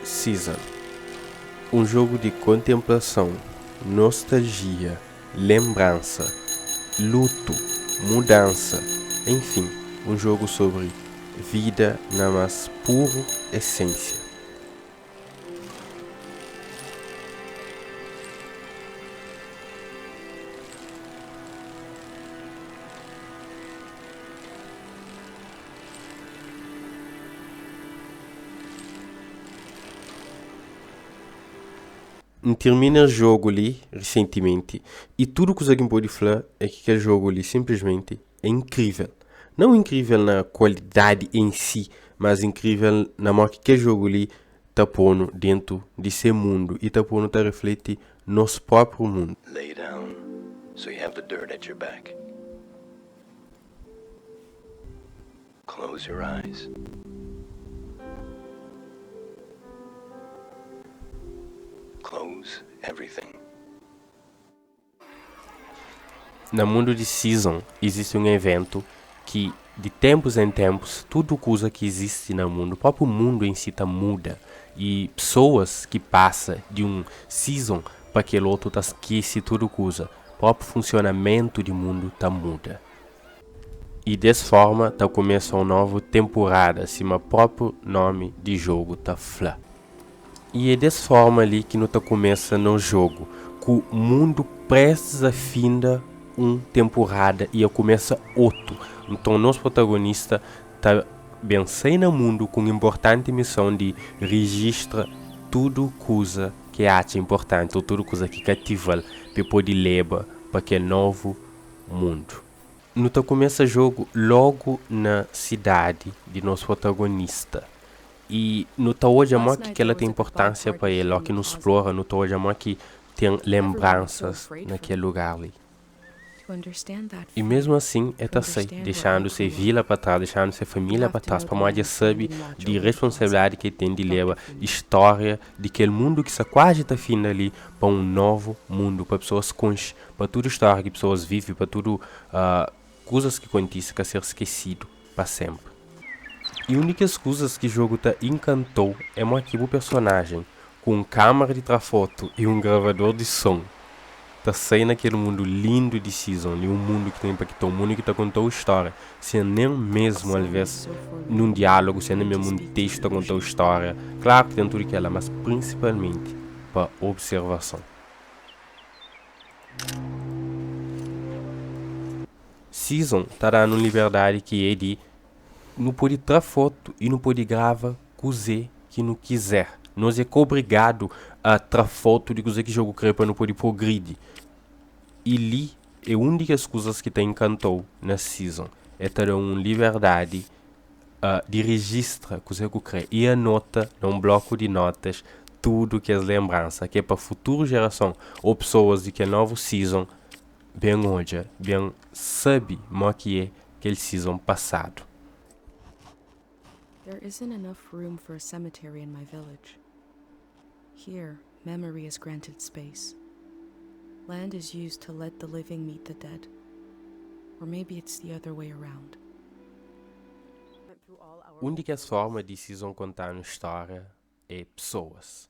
Season. Um jogo de contemplação, nostalgia, lembrança, luto, mudança, enfim, um jogo sobre vida na mais pura essência. Termina o jogo ali recentemente e tudo que eu pode falar é que aquele jogo ali simplesmente é incrível. Não incrível na qualidade em si, mas incrível na mão que aquele jogo ali está pondo dentro de seu mundo e está pondo a refletir nosso próprio mundo. Lay down so you have the dirt at your back. Close your eyes. Close everything. No mundo de Season existe um evento que de tempos em tempos tudo coisa que existe no mundo, o próprio mundo em si muda e pessoas que passam de um Season para aquele outro esquece tudo coisa, o próprio funcionamento do mundo muda. E dessa forma começa uma nova temporada, assim o próprio nome de jogo fala. E é dessa forma ali que nós começa no jogo, que o mundo prestes a finda uma temporada e começa outro. Então nosso protagonista está bem sem no mundo com uma importante missão de registrar tudo coisa que acha importante, ou tudo coisa que cativa para poder levar para aquele novo mundo. Nós começa o jogo logo na cidade de nosso protagonista. E no hoje é que ela tem importância para ele, ó, que nos explora, no hoje é que tem lembranças naquele lugar ali. E mesmo assim, é assim, deixando sua vila para trás, deixando sua família para trás, para mais saber de responsabilidade que tem de levar história de aquele mundo que se quase está fim ali para um novo mundo, para pessoas conhecem, para tudo história que pessoas vivem, para tudo coisas que acontecem que ser esquecido para sempre. E a única coisas que o jogo encantou é o personagem com câmera de tirar foto e um gravador de som. Sair naquele mundo lindo de Season, um mundo que impactou, um mundo que contou história, sem nem mesmo, às vezes, num diálogo, sem nem mesmo um texto contou história. Claro que tem tudo aquilo, mas principalmente para observação. Season está dando liberdade que é de não pode tirar foto e não pode gravar coisa que não quiser. Nós é obrigado a tirar foto de coisa que o jogo cria para não poder progredir. E ali é uma das coisas que te encantou na Season. É ter uma liberdade de registrar coisa que cria e anota num bloco de notas tudo que é lembrança, que é para a futura geração ou pessoas de que é novo Season bem hoje, bem sabe o que é aquele Season passado. There isn't enough room for a cemetery in my village. Here, memory is granted space. Land is used to let the living meet the dead. Or maybe it's the other way around. A única forma de Season contar uma história é pessoas.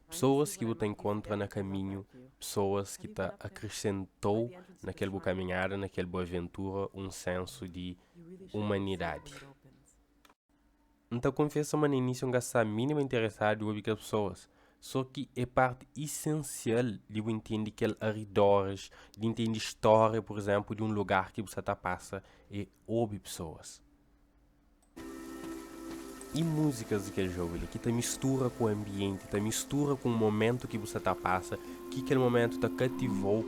Pessoas que você encontra no caminho, pessoas que acrescentou naquela caminhada, naquela boa aventura, um senso de humanidade. Então confesso no início que está mínimo interessado em ouvir pessoas, só que é parte essencial de eu entender aqueles arredores, de entender história, por exemplo, de um lugar que você passa e ouvir pessoas. E músicas daquele jogo ali, que mistura com o ambiente, mistura com o momento que você passa, que aquele momento cativou,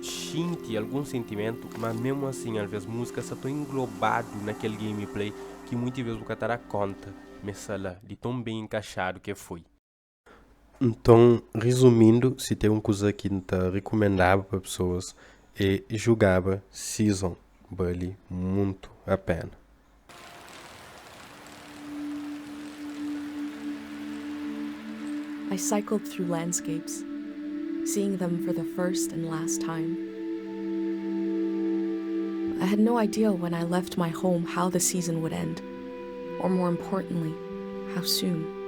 sente algum sentimento, mas mesmo assim, às vezes, música está englobado naquele gameplay que muitas vezes você dá conta, mas de tão bem encaixado que foi. Então, resumindo, se tem uma coisa que está recomendável para pessoas, é jogar Season, vale muito a pena. I cycled through landscapes, seeing them for the first and last time. I had no idea when I left my home how the season would end, or more importantly, how soon.